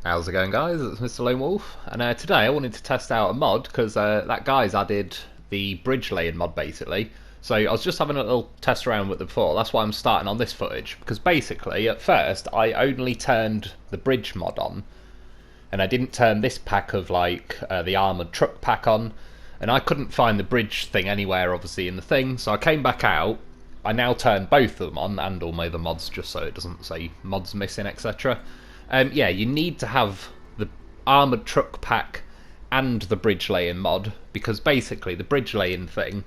How's it going, guys? It's Mr. Lone Wolf, and today I wanted to test out a mod because that guy's added the bridge laying mod basically. So I was just having a little test around with it before. That's why I'm starting on this footage, because basically at first I only turned the bridge mod on, and I didn't turn this pack of like the armoured truck pack on, and I couldn't find the bridge thing anywhere obviously in the thing. So I came back out. I now turned both of them on and all my other mods just so it doesn't say mods missing, etc. Yeah, you need to have the armoured truck pack and the bridge laying mod, because basically the bridge laying thing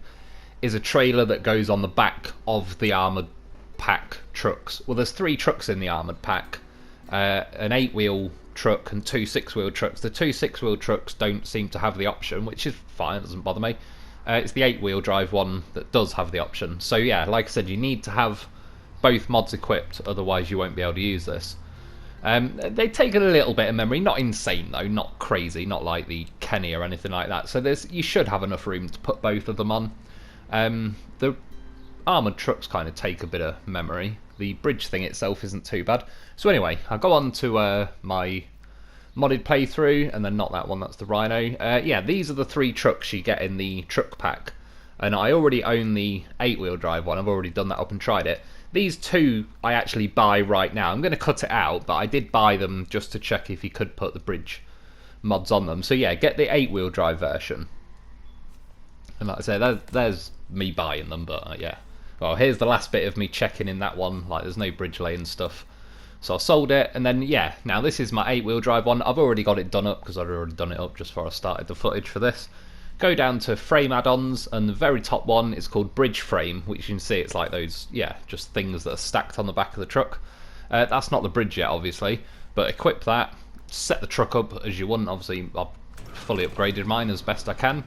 is a trailer that goes on the back of the armoured pack trucks. Well, there's 3 trucks in the armoured pack, an 8-wheel truck and 2 6-wheel trucks. The 2 6-wheel trucks don't seem to have the option, which is fine, it doesn't bother me. It's the 8-wheel drive one that does have the option. So yeah, like I said, you need to have both mods equipped, otherwise you won't be able to use this. They take a little bit of memory, not insane though, not crazy, not like the Kenny or anything like that. So you should have enough room to put both of them on. The armoured trucks kind of take a bit of memory. The bridge thing itself isn't too bad. So anyway, I'll go on to my modded playthrough, and then not that one, that's the Rhino. Yeah, these are the 3 trucks you get in the truck pack. And I already own the 8-wheel drive one, I've already done that up and tried it. These 2 I actually buy right now. I'm going to cut it out, but I did buy them just to check if you could put the bridge mods on them. So yeah, get the 8-wheel drive version. And like I say, there's me buying them, but yeah. Well, here's the last bit of me checking in that one, like there's no bridge laying stuff. So I sold it, and then yeah, now this is my 8-wheel drive one. I've already got it done up, because I'd already done it up just before I started the footage for this. Go down to frame add-ons, and the very top one is called bridge frame, which you can see it's like those, yeah, just things that are stacked on the back of the truck. That's not the bridge yet, obviously, but equip that, set the truck up as you want. Obviously I've fully upgraded mine as best I can.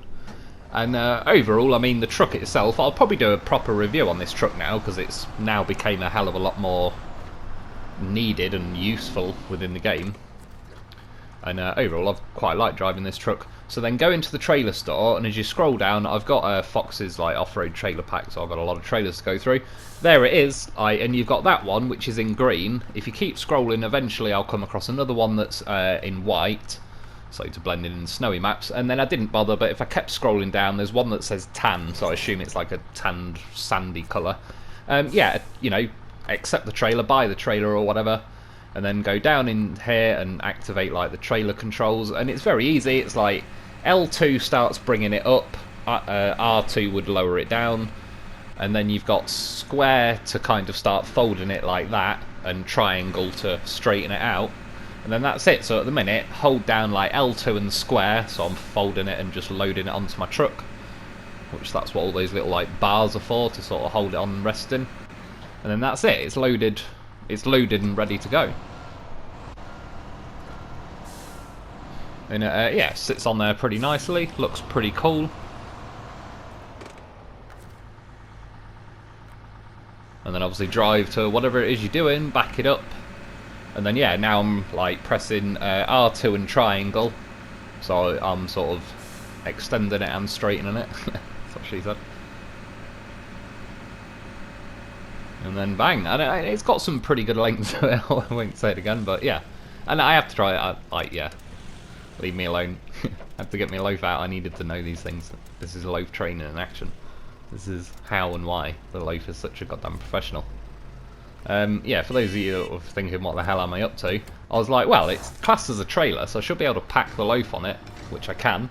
And overall, I mean, the truck itself, I'll probably do a proper review on this truck now, because it's now became a hell of a lot more needed and useful within the game. And overall, I've quite liked driving this truck. So then go into the trailer store, and as you scroll down, I've got Fox's like off-road trailer pack, so I've got a lot of trailers to go through. There it is, and you've got that one, which is in green. If you keep scrolling, eventually I'll come across another one that's in white, so to blend in snowy maps. And then I didn't bother, but if I kept scrolling down, there's one that says tan, so I assume it's like a tanned, sandy colour. Yeah, you know, accept the trailer, buy the trailer or whatever, and then go down in here and activate like the trailer controls, and it's very easy. It's like L2 starts bringing it up, R2 would lower it down, and then you've got square to kind of start folding it like that, and triangle to straighten it out, and then that's it. So at the minute, hold down like L2 and square, so I'm folding it and just loading it onto my truck, which that's what all those little like bars are for, to sort of hold it on and rest in. And then that's it, it's loaded and ready to go. And yeah, sits on there pretty nicely, looks pretty cool. And then obviously drive to whatever it is you're doing, back it up. And then yeah, now I'm like pressing R2 and triangle, so I'm sort of extending it and straightening it. That's what she said. And then bang, and it's got some pretty good length to it. I won't say it again, but yeah. And I have to try it, like, yeah, leave me alone. I have to get me loaf out. I needed to know these things. This is loaf training in action. This is how and why the loaf is such a goddamn professional. Yeah, for those of you that were thinking what the hell am I up to, I was like, well, it's classed as a trailer, so I should be able to pack the loaf on it, which I can.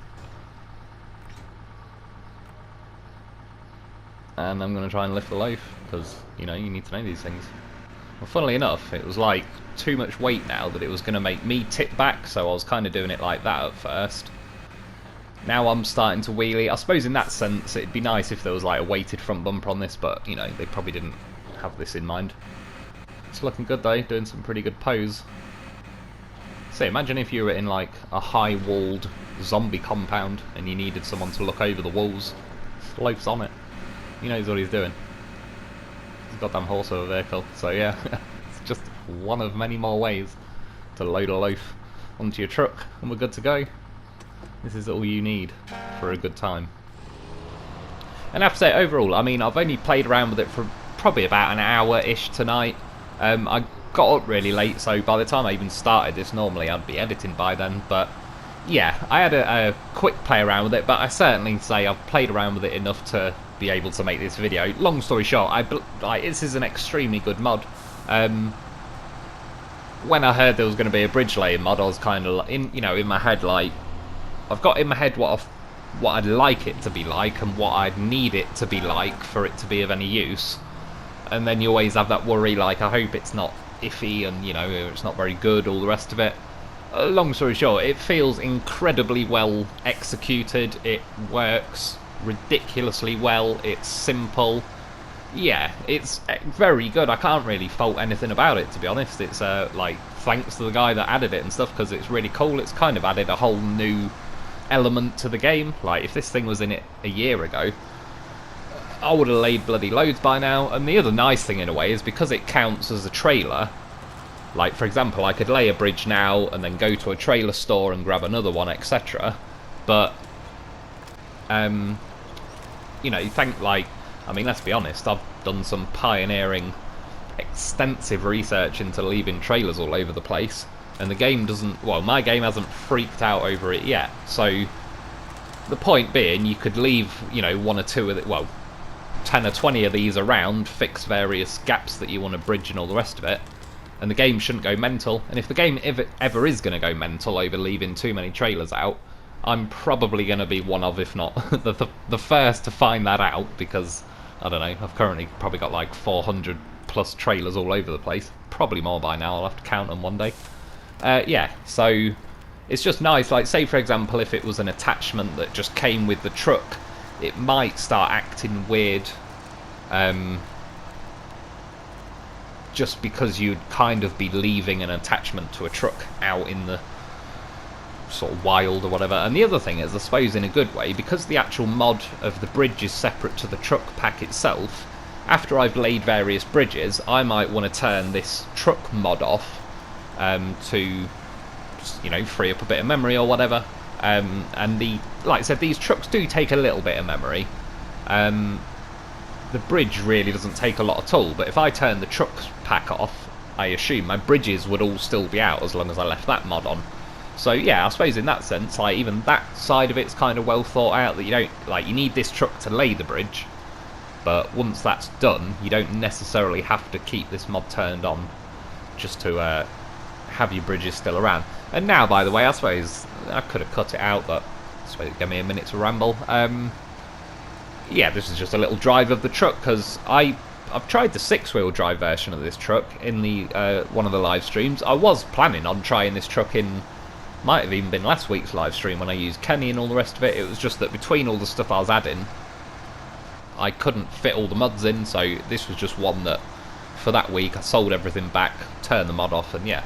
And I'm going to try and lift the loaf, because, you know, you need to know these things. Well, funnily enough, it was like too much weight now that it was going to make me tip back, so I was kind of doing it like that at first. Now I'm starting to wheelie. I suppose in that sense it'd be nice if there was like a weighted front bumper on this, but, you know, they probably didn't have this in mind. It's looking good though, doing some pretty good pose. So imagine if you were in like a high-walled zombie compound and you needed someone to look over the walls. Loaf's on it. He knows what he's doing. He's a goddamn horse of a vehicle, so yeah, it's just one of many more ways to load a loaf onto your truck, and we're good to go. This is all you need for a good time. And I have to say, overall, I mean, I've only played around with it for probably about an hour-ish tonight. I got up really late, so by the time I even started this, normally I'd be editing by then, but yeah, I had a quick play around with it, but I certainly say I've played around with it enough to be able to make this video. Long story short, this is an extremely good mod. When I heard there was going to be a bridge laying mod, I was kind of in my head, like, I've got in my head what I'd like it to be like and what I'd need it to be like for it to be of any use. And then you always have that worry, like, I hope it's not iffy and, it's not very good, all the rest of it. Long story short, it feels incredibly well executed, it works ridiculously well, it's simple. Yeah, it's very good. I can't really fault anything about it, to be honest. It's like, thanks to the guy that added it and stuff, because it's really cool. It's kind of added a whole new element to the game. Like, if this thing was in it a year ago, I would have laid bloody loads by now. And the other nice thing in a way is because it counts as a trailer. Like, for example, I could lay a bridge now and then go to a trailer store and grab another one, etc. But let's be honest, I've done some pioneering, extensive research into leaving trailers all over the place, and the game doesn't, well, my game hasn't freaked out over it yet. So the point being, you could leave, one or two of it, well, 10 or 20 of these around, fix various gaps that you want to bridge and all the rest of it, and the game shouldn't go mental. And if the game ever is going to go mental over leaving too many trailers out, I'm probably going to be one of, if not the first to find that out, because I don't know, I've currently probably got like 400 plus trailers all over the place, probably more by now. I'll have to count them one day. Yeah, so it's just nice. Like, say for example, if it was an attachment that just came with the truck, it might start acting weird, just because you'd kind of be leaving an attachment to a truck out in the sort of wild or whatever. And the other thing is, I suppose in a good way, because the actual mod of the bridge is separate to the truck pack itself, after I've laid various bridges, I might want to turn this truck mod off to, free up a bit of memory or whatever. And like I said, these trucks do take a little bit of memory. The bridge really doesn't take a lot at all, but if I turn the truck pack off, I assume my bridges would all still be out as long as I left that mod on. So yeah, I suppose in that sense, like, even that side of it's kind of well thought out, that you need this truck to lay the bridge, but once that's done, you don't necessarily have to keep this mod turned on just to have your bridges still around. And now, by the way, I suppose I could have cut it out, but I suppose it gave me a minute to ramble. Yeah, this is just a little drive of the truck, because I've tried the 6-wheel drive version of this truck in the one of the live streams. I was planning on trying this truck in, might have even been last week's live stream when I used Kenny and all the rest of it. It was just that between all the stuff I was adding, I couldn't fit all the mods in, so this was just one that, for that week, I sold everything back, turned the mod off, and yeah.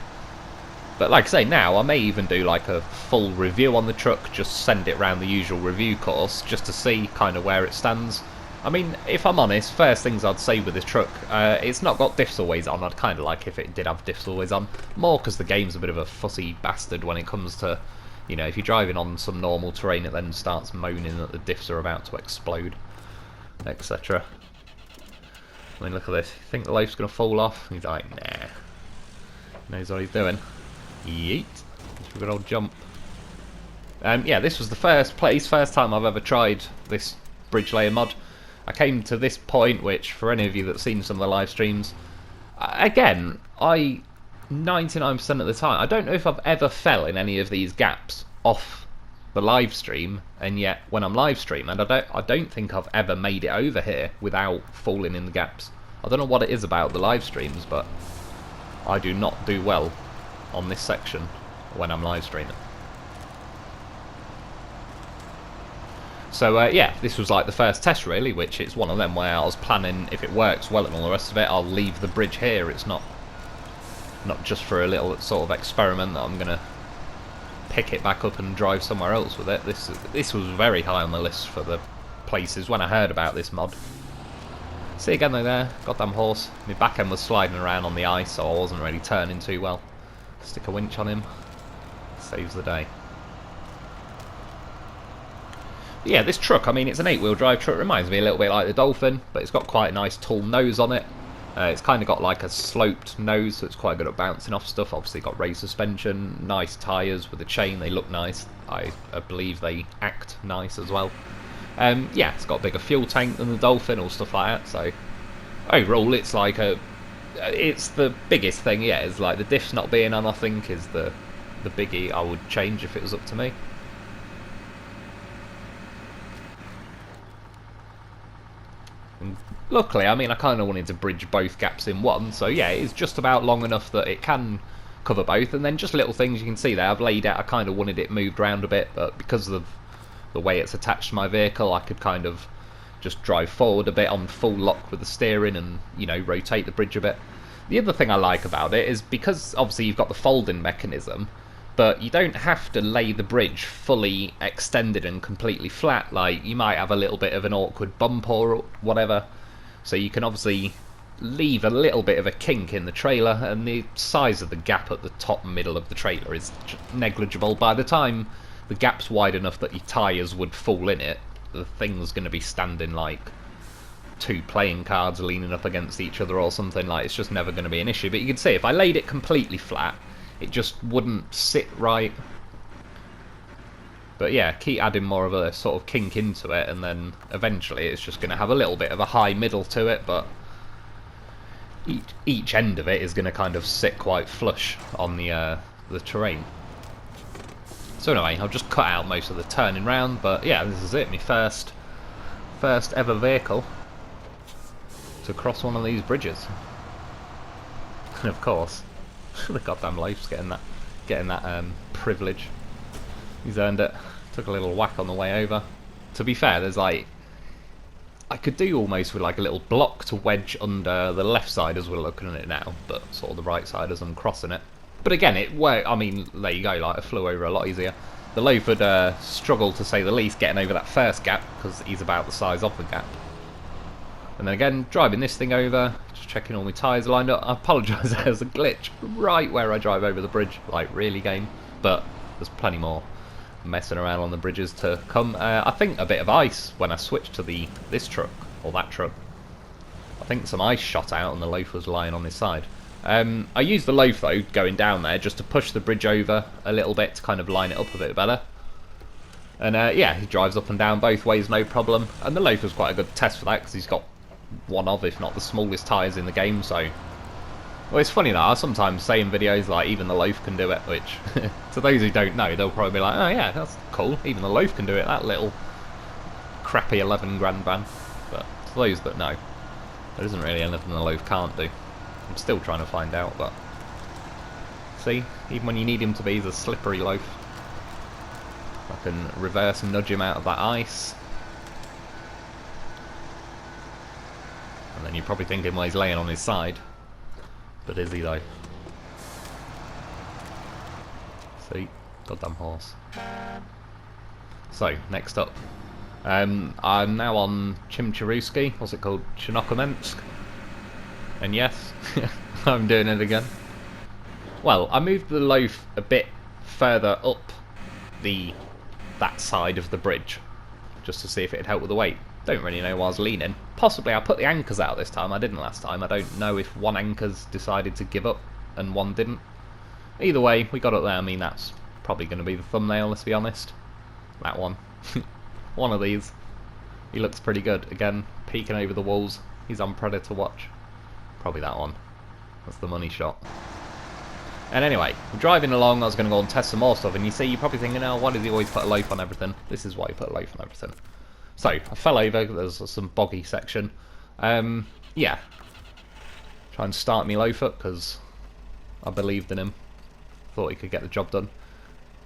But like I say, now I may even do like a full review on the truck, just send it around the usual review course, just to see kind of where it stands. I mean, if I'm honest, first things I'd say with this truck, it's not got diffs always on. I'd kind of like if it did have diffs always on, more because the game's a bit of a fussy bastard when it comes to, if you're driving on some normal terrain, it then starts moaning that the diffs are about to explode, etc. I mean, look at this. You think the loaf's going to fall off? He's like, nah. He knows what he's doing. Yeet. Just a good old jump. Yeah, this was the first time I've ever tried this bridge layer mod. I came to this point, which, for any of you that's seen some of the live streams, again, 99% of the time, I don't know if I've ever fell in any of these gaps off the live stream, and yet when I'm live streaming, I don't think I've ever made it over here without falling in the gaps. I don't know what it is about the live streams, but I do not do well on this section when I'm live streaming. So yeah, this was like the first test really, which it's one of them where I was planning, if it works well and all the rest of it, I'll leave the bridge here. It's not just for a little sort of experiment that I'm going to pick it back up and drive somewhere else with it. This was very high on the list for the places when I heard about this mod. See again though there, goddamn horse. My back end was sliding around on the ice, so I wasn't really turning too well. Stick a winch on him, saves the day. Yeah, this truck, I mean, it's an 8-wheel drive truck. Reminds me a little bit like the Dolphin, but it's got quite a nice tall nose on it. It's kind of got like a sloped nose, so it's quite good at bouncing off stuff. Obviously got raised suspension, nice tyres with a chain, they look nice. I believe they act nice as well. Yeah, it's got a bigger fuel tank than the Dolphin, or stuff like that, so overall it's like it's the biggest thing, yeah, is like the diffs not being on, I think, is the biggie I would change if it was up to me. And luckily, I mean, I kind of wanted to bridge both gaps in one, so yeah, it's just about long enough that it can cover both, and then just little things you can see there. I've laid out, I kind of wanted it moved around a bit, but because of the way it's attached to my vehicle, I could kind of just drive forward a bit on full lock with the steering and, you know, rotate the bridge a bit. The other thing I like about it is because obviously you've got the folding mechanism, but you don't have to lay the bridge fully extended and completely flat. Like, you might have a little bit of an awkward bump or whatever, so you can obviously leave a little bit of a kink in the trailer, and the size of the gap at the top and middle of the trailer is negligible. By the time the gap's wide enough that your tyres would fall in it, the thing's going to be standing like two playing cards leaning up against each other or something. Like, it's just never going to be an issue. But you can see if I laid it completely flat, it just wouldn't sit right. But yeah, keep adding more of a sort of kink into it, and then eventually it's just going to have a little bit of a high middle to it, but each end of it is going to kind of sit quite flush on the terrain. So anyway, I'll just cut out most of the turning round, but yeah, this is it, my first ever vehicle to cross one of these bridges. And of course, the goddamn Loaf's getting that privilege. He's earned it. Took a little whack on the way over. To be fair, there's like, I could do almost with like a little block to wedge under the left side as we're looking at it now, but sort of the right side as I'm crossing it. But again, it worked. I mean, there you go, like, it flew over a lot easier. The Loaf would struggle, to say the least, getting over that first gap, because he's about the size of the gap. And then again, driving this thing over, just checking all my tyres lined up. I apologise, there's a glitch right where I drive over the bridge, like, really game. But there's plenty more messing around on the bridges to come. I think a bit of ice when I switched to this truck, or that truck. I think some ice shot out and the Loaf was lying on his side. I used the Loaf though, going down there, just to push the bridge over a little bit to kind of line it up a bit better. And yeah, he drives up and down both ways, no problem. And the Loaf was quite a good test for that, because he's got one of, if not the smallest tyres in the game, so... Well, it's funny though, I sometimes say in videos, like, even the Loaf can do it, which, to those who don't know, they'll probably be like, oh yeah, that's cool, even the Loaf can do it, that little crappy 11 grand van. But to those that know, there isn't really anything the Loaf can't do. I'm still trying to find out, but... See, even when you need him to be, he's a slippery Loaf. I can reverse and nudge him out of that ice. And then you're probably thinking, well, he's laying on his side. But is he though? See? Goddamn horse. So, next up. I'm now on Chichimensk. What's it called? Chichimensk. And yes, I'm doing it again. Well, I moved the Loaf a bit further up that side of the bridge, just to see if it'd help with the weight. Don't really know why I was leaning. Possibly I put the anchors out this time, I didn't last time. I don't know if one anchor's decided to give up and one didn't. Either way, we got up there. I mean, that's probably going to be the thumbnail, let's be honest. That one. One of these. He looks pretty good. Again, peeking over the walls. He's on Predator watch. Probably that one. That's the money shot. And anyway, driving along, I was going to go and test some more stuff, and you see, you're probably thinking, oh, why does he always put a Loaf on everything? This is why he put a Loaf on everything. So, I fell over, there's some boggy section. Yeah. Try and start me Loaf up, because I believed in him. Thought he could get the job done.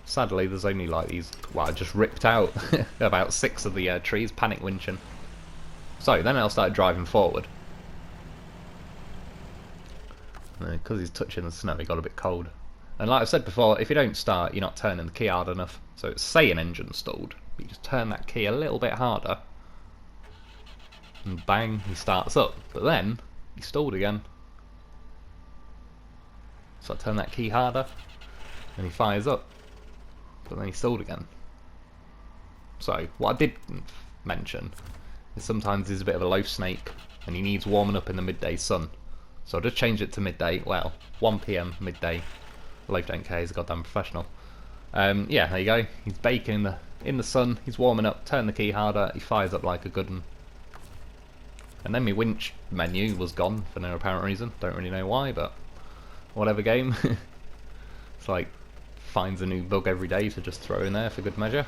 Sadly, there's only like these, well, I just ripped out about 6 of the trees, panic winching. So, then I started driving forward. Because he's touching the snow, he got a bit cold. And like I said before, if you don't start, you're not turning the key hard enough. So it's saying engine stalled. You just turn that key a little bit harder, and bang, he starts up. But then, he stalled again. So I turn that key harder, and he fires up. But then he stalled again. So, what I didn't mention is sometimes he's a bit of a Loaf snake, and he needs warming up in the midday sun. So I'll just change it to midday. Well, 1 PM midday. Loaf don't care, he's a goddamn professional. Yeah, there you go. He's baking in the sun, he's warming up, turn the key harder, he fires up like a good one. And then my winch menu was gone for no apparent reason. Don't really know why, but whatever game. It's like, finds a new bug every day to just throw in there for good measure.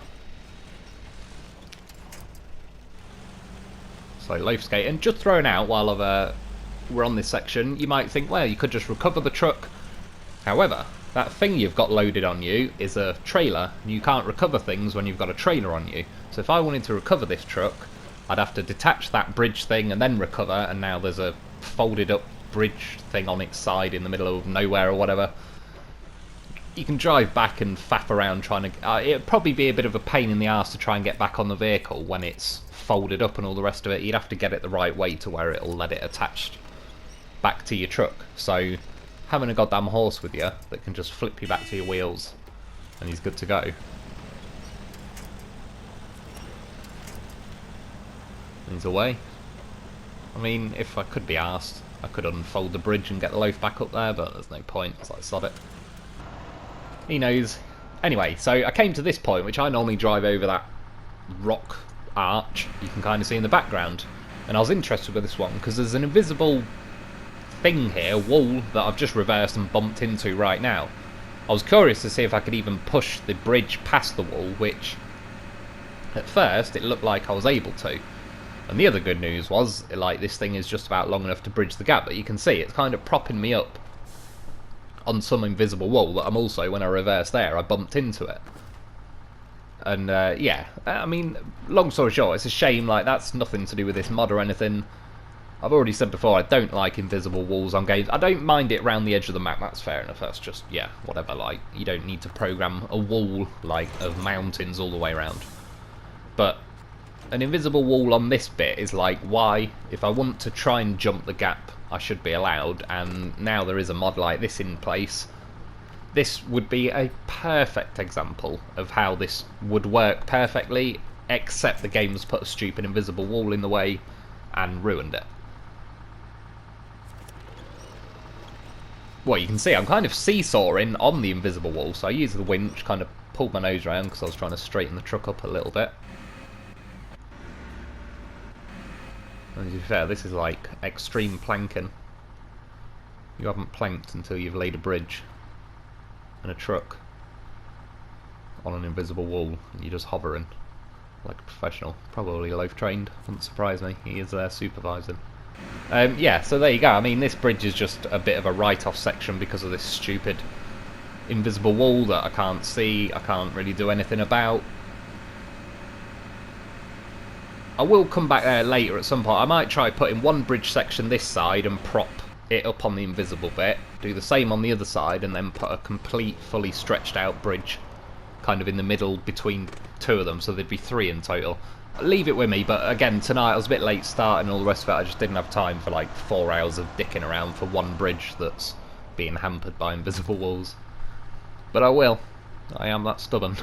So loaf skating, just throwing out while we're on this section, you might think, well, you could just recover the truck. However, that thing you've got loaded on you is a trailer, and you can't recover things when you've got a trailer on you. So if I wanted to recover this truck, I'd have to detach that bridge thing and then recover, and now there's a folded up bridge thing on its side in the middle of nowhere or whatever. You can drive back and faff around trying to... it'd probably be a bit of a pain in the arse to try and get back on the vehicle when it's folded up and all the rest of it. You'd have to get it the right way to where it'll let it attached back to your truck. So having a goddamn horse with you that can just flip you back to your wheels and he's good to go. And he's away. I mean, if I could be arsed, I could unfold the bridge and get the loaf back up there, but there's no point. It's like, sod it. He knows. Anyway, so I came to this point, which I normally drive over that rock arch you can kind of see in the background. And I was interested with this one because there's an invisible thing here, wall, that I've just reversed and bumped into right now. I was curious to see if I could even push the bridge past the wall, which at first it looked like I was able to. And the other good news was, like, this thing is just about long enough to bridge the gap, but you can see it's kind of propping me up on some invisible wall that I'm also, when I reversed there, I bumped into it. And yeah, I mean, long story short, it's a shame, like, that's nothing to do with this mod or anything. I've already said before, I don't like invisible walls on games. I don't mind it around the edge of the map, that's fair enough, that's just, yeah, whatever, like, you don't need to program a wall, like, of mountains all the way around. But an invisible wall on this bit is like, why? If I want to try and jump the gap, I should be allowed, and now there is a mod like this in place. This would be a perfect example of how this would work perfectly, except the game's put a stupid invisible wall in the way and ruined it. Well, you can see I'm kind of seesawing on the invisible wall, so I used the winch, kind of pulled my nose around because I was trying to straighten the truck up a little bit. And to be fair, this is like extreme planking. You haven't planked until you've laid a bridge and a truck on an invisible wall, and you're just hovering like a professional. Probably loaf trained, wouldn't surprise me. He is there supervising. Yeah, so there you go. I mean, this bridge is just a bit of a write-off section because of this stupid invisible wall that I can't see, I can't really do anything about. I will come back there later at some point. I might try putting one bridge section this side and prop it up on the invisible bit, do the same on the other side, and then put a complete, fully stretched out bridge kind of in the middle between two of them, so there'd be 3 in total. Leave it with me, but again, tonight I was a bit late starting and all the rest of it. I just didn't have time for like 4 hours of dicking around for one bridge that's being hampered by invisible walls. But I will. I am that stubborn.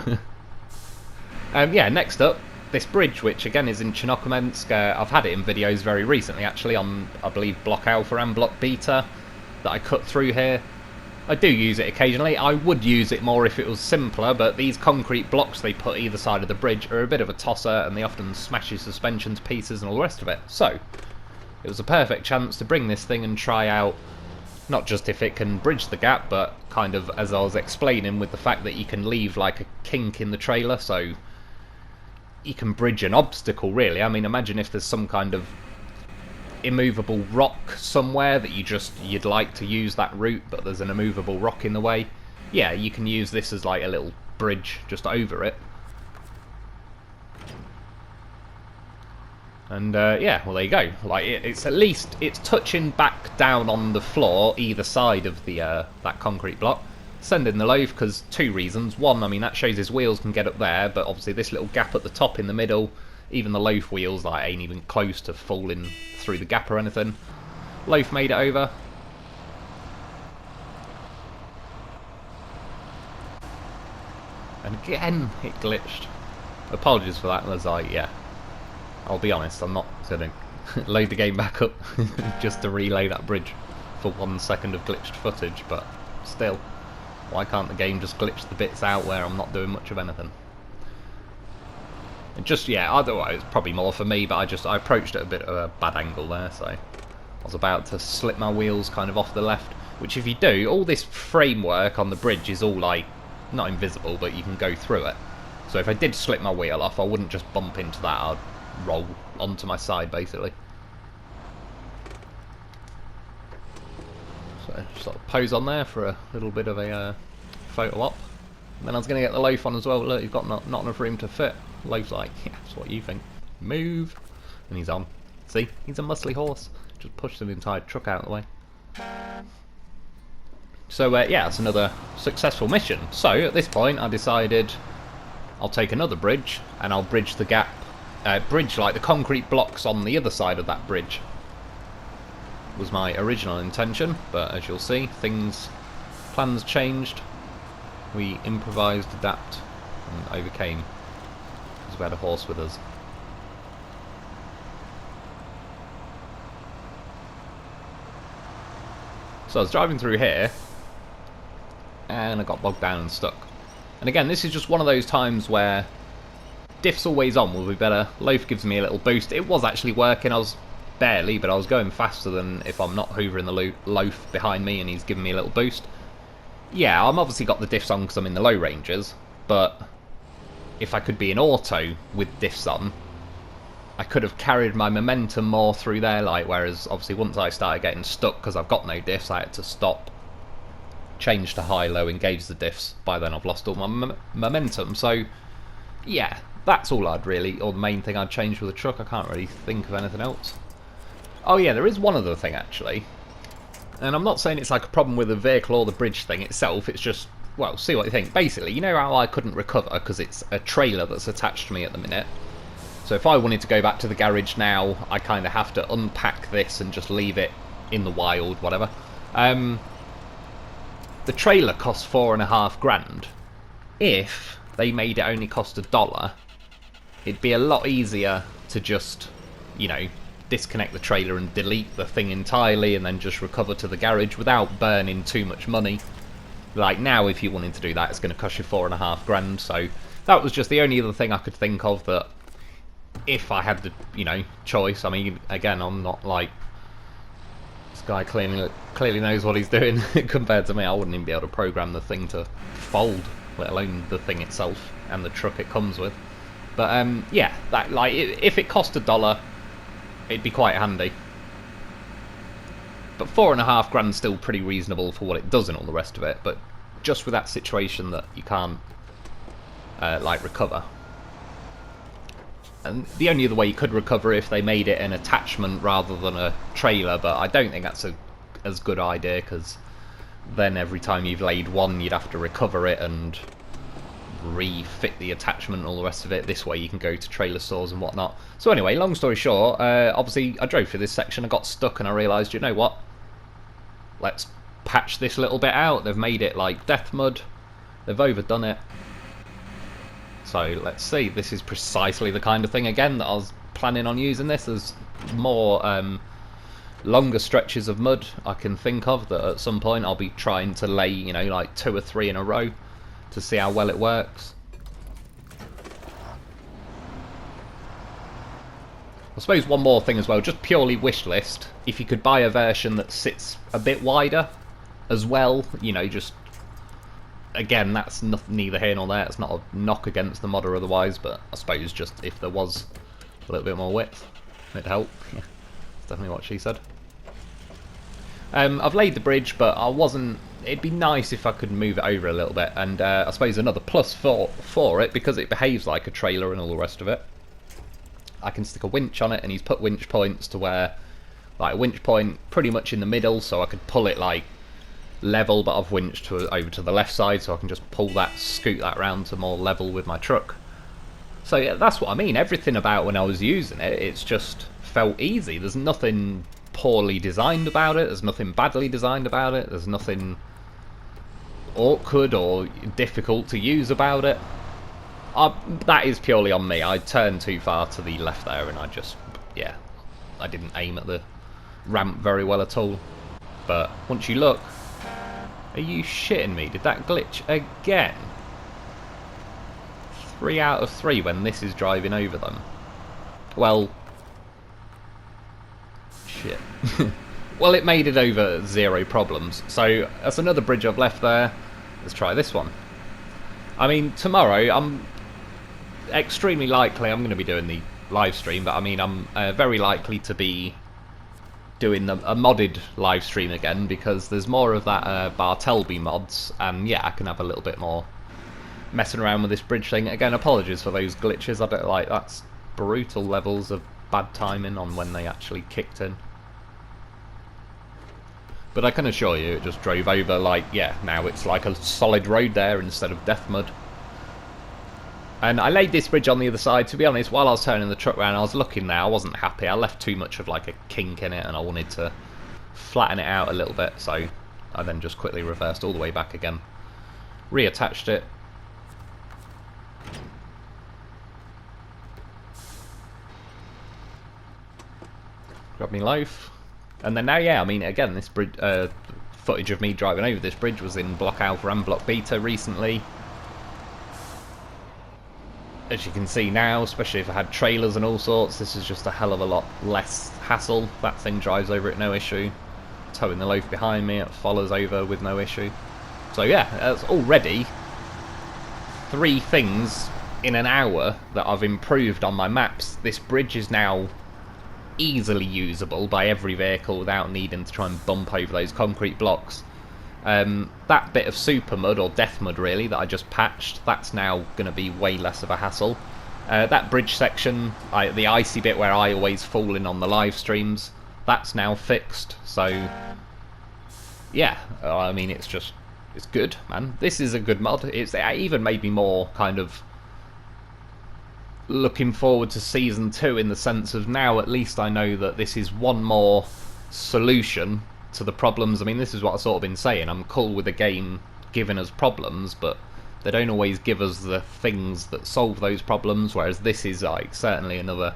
Yeah, next up, this bridge, which again is in Chichimensk. I've had it in videos very recently, actually, on, I believe, Block Alpha and Block Beta, that I cut through here. I do use it occasionally. I would use it more if it was simpler, but these concrete blocks they put either side of the bridge are a bit of a tosser, and they often smash your suspension to pieces and all the rest of it. So, it was a perfect chance to bring this thing and try out, not just if it can bridge the gap, but kind of, as I was explaining, with the fact that you can leave like a kink in the trailer, so you can bridge an obstacle, really. I mean, imagine if there's some kind of immovable rock somewhere that you'd like to use that route, but there's an immovable rock in the way. Yeah, you can use this as like a little bridge just over it. And yeah, well, there you go. Like, it's at least, it's touching back down on the floor either side of the that concrete block. Sending the loaf because 2 reasons. One, I mean, that shows his wheels can get up there, but obviously this little gap at the top in the middle, even the loaf wheels like ain't even close to falling through the gap or anything. Loaf made it over. And again, it glitched. Apologies for that, as yeah, I'll be honest, I'm not going to load the game back up just to relay that bridge. for 1 second of glitched footage, but still, why can't the game just glitch the bits out where I'm not doing much of anything? And just, yeah, otherwise it's probably more for me, but I approached it a bit of a bad angle there, so I was about to slip my wheels kind of off the left, which if you do, all this framework on the bridge is all like, not invisible, but you can go through it. So if I did slip my wheel off, I wouldn't just bump into that, I'd roll onto my side basically. So just sort of pose on there for a little bit of a photo op. And then I was going to get the loaf on as well. Look, you've got not enough room to fit. Loaf's like, yeah, that's what you think. Move. And he's on. See? He's a muscly horse. Just pushed an entire truck out of the way. So yeah, it's another successful mission. So at this point I decided I'll take another bridge and I'll bridge the gap. Bridge like the concrete blocks on the other side of that bridge. Was my original intention, but as you'll see, plans changed. We improvised, adapt, and overcame, because we had a horse with us. So I was driving through here, and I got bogged down and stuck. And again, this is just one of those times where diff's always on will be better. Loaf gives me a little boost. It was actually working. I was barely, but I was going faster than if I'm not hoovering the loaf behind me and he's giving me a little boost. Yeah, I'm obviously got the diffs on because I'm in the low ranges, but if I could be in auto with diffs on, I could have carried my momentum more through there, like, whereas obviously once I started getting stuck because I've got no diffs, I had to stop, change to high-low, engage the diffs. By then I've lost all my momentum, so yeah, that's all I'd really, or the main thing I'd change with the truck. I can't really think of anything else. Oh yeah, there is one other thing actually. And I'm not saying it's like a problem with the vehicle or the bridge thing itself, it's just, well, see what you think. Basically, you know how I couldn't recover because it's a trailer that's attached to me at the minute? So if I wanted to go back to the garage now, I kind of have to unpack this and just leave it in the wild, whatever. The trailer costs $4,500. If they made it only cost $1, it'd be a lot easier to just, you know, disconnect the trailer and delete the thing entirely and then just recover to the garage without burning too much money. Like now, if you wanted to do that, it's going to cost you $4,500. So that was just the only other thing I could think of that, if I had the, you know, choice. I mean, again, I'm not like, this guy clearly knows what he's doing compared to me. I wouldn't even be able to program the thing to fold, let alone the thing itself and the truck it comes with. But yeah, that, like, if it cost $1, it'd be quite handy. But $4,500 is still pretty reasonable for what it does and all the rest of it. But just with that situation that you can't like recover. And the only other way you could recover if they made it an attachment rather than a trailer, but I don't think that's as good idea, because then every time you've laid one you'd have to recover it and refit the attachment and all the rest of it. This way you can go to trailer stores and whatnot. So anyway, long story short, obviously I drove through this section, I got stuck, and I realised, you know what, let's patch this little bit out. They've made it like death mud, they've overdone it. So let's see, this is precisely the kind of thing again that I was planning on using this. There's more longer stretches of mud I can think of that at some point I'll be trying to lay, you know, like 2 or 3 in a row to see how well it works. I suppose one more thing as well, just purely wish list, if you could buy a version that sits a bit wider as well, you know, just, again, that's neither here nor there, it's not a knock against the mod or otherwise, but I suppose just if there was a little bit more width, it'd help. Yeah, that's definitely what she said. I've laid the bridge, but I wasn't, it'd be nice if I could move it over a little bit, and I suppose another plus for it, because it behaves like a trailer and all the rest of it, I can stick a winch on it, and he's put winch points to where, like, a winch point pretty much in the middle, so I could pull it like level, but I've winched over to the left side, so I can just pull that, scoot that round to more level with my truck. So yeah, that's what I mean, everything about when I was using it, it's just felt easy. There's nothing poorly designed about it, there's nothing badly designed about it, there's nothing awkward or difficult to use about it. That is purely on me. I turned too far to the left there, and I just, yeah, I didn't aim at the ramp very well at all. But once you look... Are you shitting me? Did that glitch again? 3 out of 3 when this is driving over them. Well... Shit. Well, it made it over 0 problems. So, that's another bridge I've left there. Let's try this one. I mean, tomorrow, I'm extremely likely I'm going to be doing the live stream, but I mean, I'm very likely to be doing a modded live stream again, because there's more of that Bartleby mods, and yeah, I can have a little bit more messing around with this bridge thing. Again, apologies for those glitches. I don't like, that's brutal levels of bad timing on when they actually kicked in. But I can assure you, it just drove over like, yeah, now it's like a solid road there instead of death mud. And I laid this bridge on the other side. To be honest, while I was turning the truck around, I was looking there, I wasn't happy. I left too much of like a kink in it, and I wanted to flatten it out a little bit, so I then just quickly reversed all the way back again. Reattached it. Grab me loaf. And then now, yeah, I mean, again, this bridge, footage of me driving over this bridge was in Block Alpha and Block Beta recently. As you can see now, especially if I had trailers and all sorts, this is just a hell of a lot less hassle. That thing drives over it no issue. Towing the loaf behind me, it follows over with no issue. So yeah, that's already 3 things in an hour that I've improved on my maps. This bridge is now easily usable by every vehicle without needing to try and bump over those concrete blocks. That bit of super mud, or death mud really, that I just patched, that's now going to be way less of a hassle. That bridge section, the icy bit where I always fall in on the live streams, that's now fixed. So yeah, I mean, it's good, man. This is a good mod. It even made me more kind of looking forward to Season 2, in the sense of now at least I know that this is one more solution to the problems. I mean, this is what I've sort of been saying. I'm cool with the game giving us problems, but they don't always give us the things that solve those problems, whereas this is like certainly another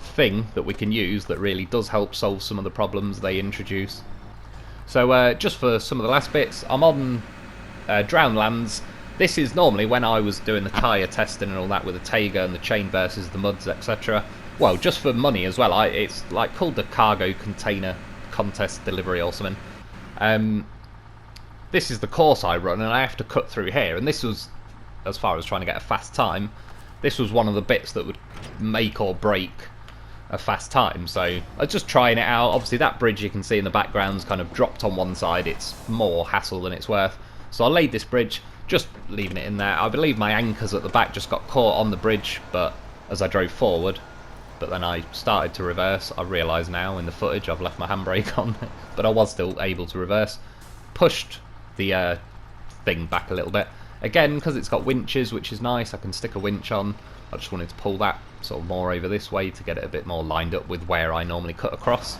thing that we can use that really does help solve some of the problems they introduce. So just for some of the last bits, I'm on Drownlands. This is normally when I was doing the tyre testing and all that with the Taiga and the chain versus the muds, etc. Well, just for money as well. It's like called the cargo container contest delivery or something. This is the course I run, and I have to cut through here, and this was, as far as trying to get a fast time, this was one of the bits that would make or break a fast time. So I was just trying it out. Obviously that bridge you can see in the background's kind of dropped on one side. It's more hassle than it's worth. So I laid this bridge, just leaving it in there. I believe my anchors at the back just got caught on the bridge, but as I drove forward, but then I started to reverse. I realise now in the footage I've left my handbrake on, but I was still able to reverse. Pushed the thing back a little bit. Again, because it's got winches, which is nice, I can stick a winch on. I just wanted to pull that sort of more over this way to get it a bit more lined up with where I normally cut across.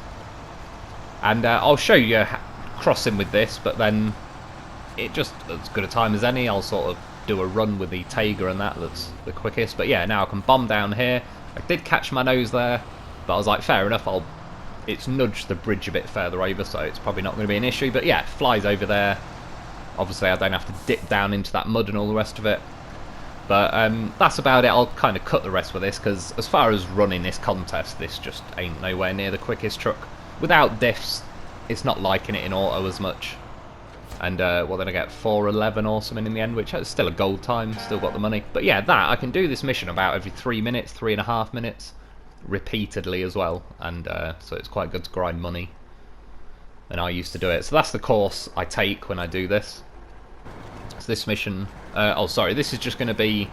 And I'll show you crossing with this, but then it just, as good a time as any, I'll sort of do a run with the Taiga and that's the quickest. But yeah, now I can bomb down here. I did catch my nose there, but I was like, fair enough, it's nudged the bridge a bit further over, so it's probably not going to be an issue. But yeah, it flies over there. Obviously I don't have to dip down into that mud and all the rest of it. But that's about it. I'll kind of cut the rest with this, because as far as running this contest, this just ain't nowhere near the quickest truck. Without diffs, it's not liking it in auto as much. And well, then I get 4:11 or something in the end, which is still a gold time, still got the money. But yeah, that, I can do this mission about every 3 minutes, 3.5 minutes, repeatedly as well. And so it's quite good to grind money. And I used to do it. So that's the course I take when I do this. So this mission, oh sorry, this is just going to be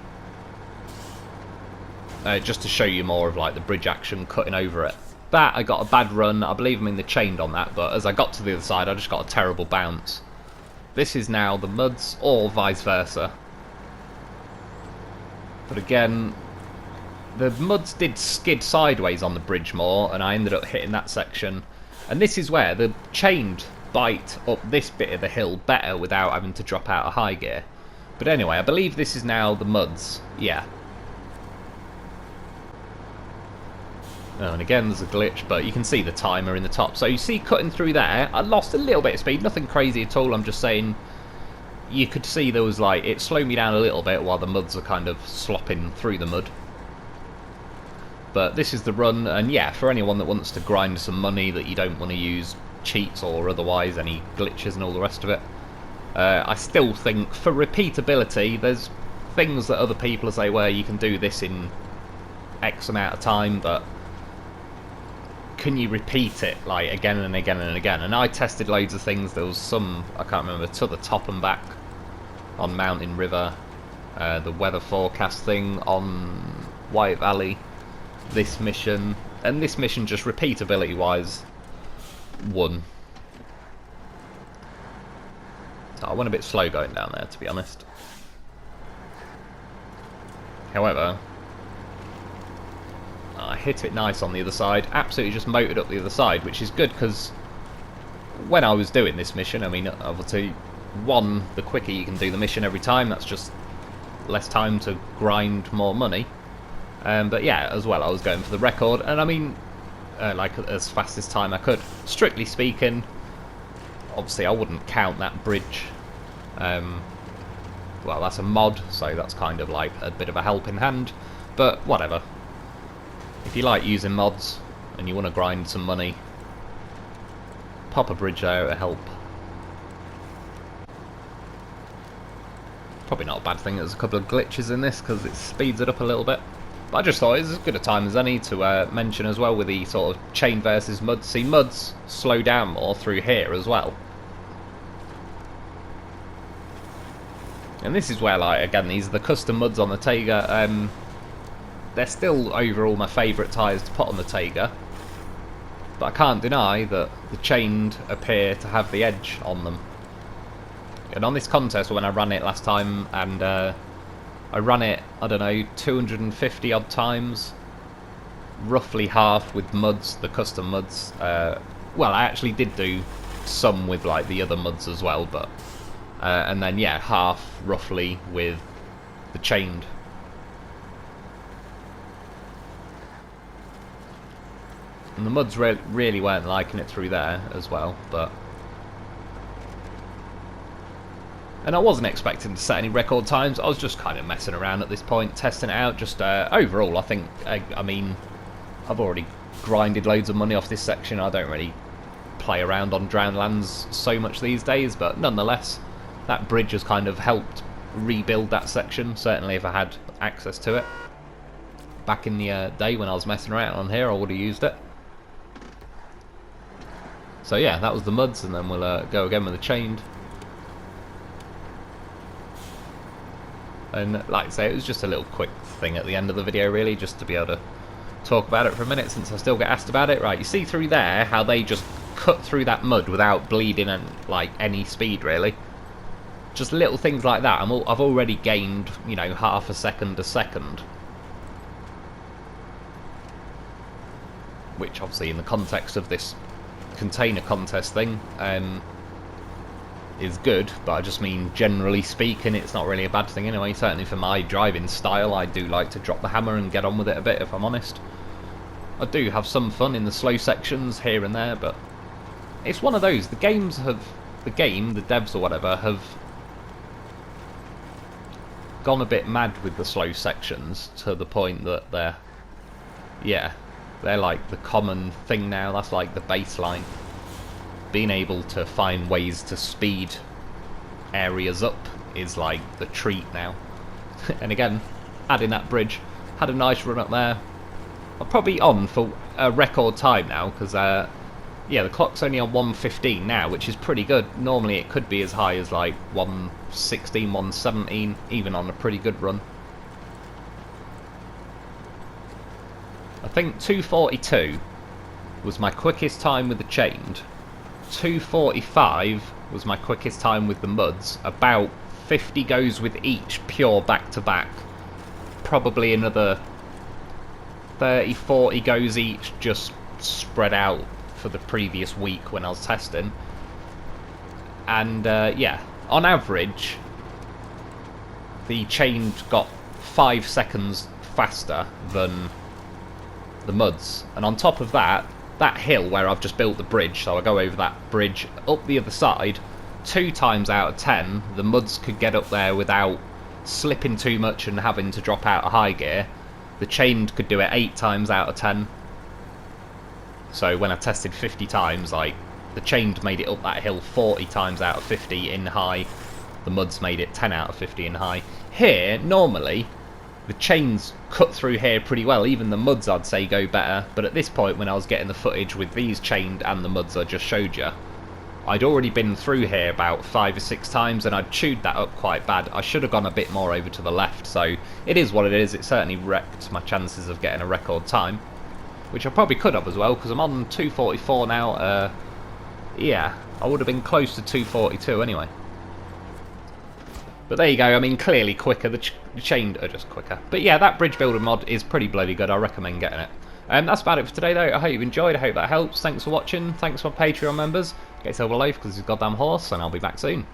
just to show you more of like the bridge action, cutting over it. That, I got a bad run, I believe I'm in the chained on that, but as I got to the other side I just got a terrible bounce. This is now the muds, or vice versa. But again, the muds did skid sideways on the bridge more, and I ended up hitting that section. And this is where the chained bite up this bit of the hill better without having to drop out of high gear. But anyway, I believe this is now the muds, yeah. Oh, and again there's a glitch, but you can see the timer in the top. So you see cutting through there, I lost a little bit of speed, nothing crazy at all, I'm just saying you could see there was like, it slowed me down a little bit while the muds are kind of slopping through the mud. But this is the run, and yeah, for anyone that wants to grind some money, that you don't want to use cheats or otherwise any glitches and all the rest of it, I still think for repeatability, there's things that other people say where you can do this in X amount of time, but can you repeat it like again and again and again? And I tested loads of things. There was some, I can't remember, to the top and back on Mountain River, the weather forecast thing on White Valley, this mission, and this mission just repeatability wise won. So I went a bit slow going down there, to be honest. However, I hit it nice on the other side, absolutely just motored up the other side, which is good because when I was doing this mission, I mean, obviously, one, the quicker you can do the mission every time, that's just less time to grind more money. But yeah, as well, I was going for the record, and I mean, like as fast as time I could. Strictly speaking, obviously I wouldn't count that bridge. Well, that's a mod, so that's kind of like a bit of a helping hand, but whatever. If you like using mods and you want to grind some money, pop a bridge there to help. Probably not a bad thing, there's a couple of glitches in this because it speeds it up a little bit. But I just thought it was as good a time as any to mention as well with the sort of chain versus muds. See, muds slow down more through here as well. And this is where, like, again, these are the custom muds on the Taiga. They're still overall my favourite tyres to put on the Taiga. But I can't deny that the chained appear to have the edge on them. And on this contest, when I ran it last time, and I ran it, I don't know, 250 odd times, roughly half with muds, the custom muds. Well, I actually did do some with like the other muds as well, but and then yeah, half roughly with the chained. And the muds really weren't liking it through there as well, but. And I wasn't expecting to set any record times, I was just kind of messing around at this point, testing it out. Just overall, I think, I mean, I've already grinded loads of money off this section. I don't really play around on Drowned Lands so much these days, but nonetheless, that bridge has kind of helped rebuild that section, certainly if I had access to it. Back in the day when I was messing around on here, I would have used it. So yeah, that was the muds, and then we'll go again with the chained. And like I say, it was just a little quick thing at the end of the video really, just to be able to talk about it for a minute since I still get asked about it. Right, you see through there how they just cut through that mud without bleeding and like any speed really. Just little things like that. I've already gained, you know, half a second, which obviously in the context of this container contest thing is good, but I just mean generally speaking it's not really a bad thing anyway. Certainly for my driving style, I do like to drop the hammer and get on with it a bit, if I'm honest. I do have some fun in the slow sections here and there, but it's one of those, the devs or whatever, have gone a bit mad with the slow sections to the point that they're like the common thing now. That's like the baseline. Being able to find ways to speed areas up is like the treat now. And again, adding that bridge, had a nice run up there. I'm probably on for a record time now, because yeah, the clock's only on 1:15 now, which is pretty good. Normally it could be as high as like 1:16, 1:17, even on a pretty good run. I think 2:42 was my quickest time with the chained. 2:45 was my quickest time with the muds. About 50 goes with each pure back to back. Probably another 30-40 goes each just spread out for the previous week when I was testing. And yeah, on average the chained got 5 seconds faster than the muds. And on top of that, that hill where I've just built the bridge, so I go over that bridge up the other side, 2 times out of 10 the muds could get up there without slipping too much and having to drop out of high gear. The chained could do it 8 times out of 10. So when I tested 50 times, like, the chained made it up that hill 40 times out of 50 in high. The muds made it 10 out of 50 in high. Here, normally, the chains cut through here pretty well. Even the muds, I'd say, go better. But at this point, when I was getting the footage with these chained and the muds I just showed you, I'd already been through here about 5 or 6 times, and I'd chewed that up quite bad. I should have gone a bit more over to the left, so it is what it is. It certainly wrecked my chances of getting a record time, which I probably could have as well, because I'm on 2:44 now. Yeah, I would have been close to 2:42 anyway. But there you go, I mean, clearly quicker. The chained are just quicker. But yeah, that bridge builder mod is pretty bloody good. I recommend getting it. That's about it for today, though. I hope you've enjoyed. I hope that helps. Thanks for watching. Thanks for Patreon members. Get yourself a life because it's a goddamn horse, and I'll be back soon.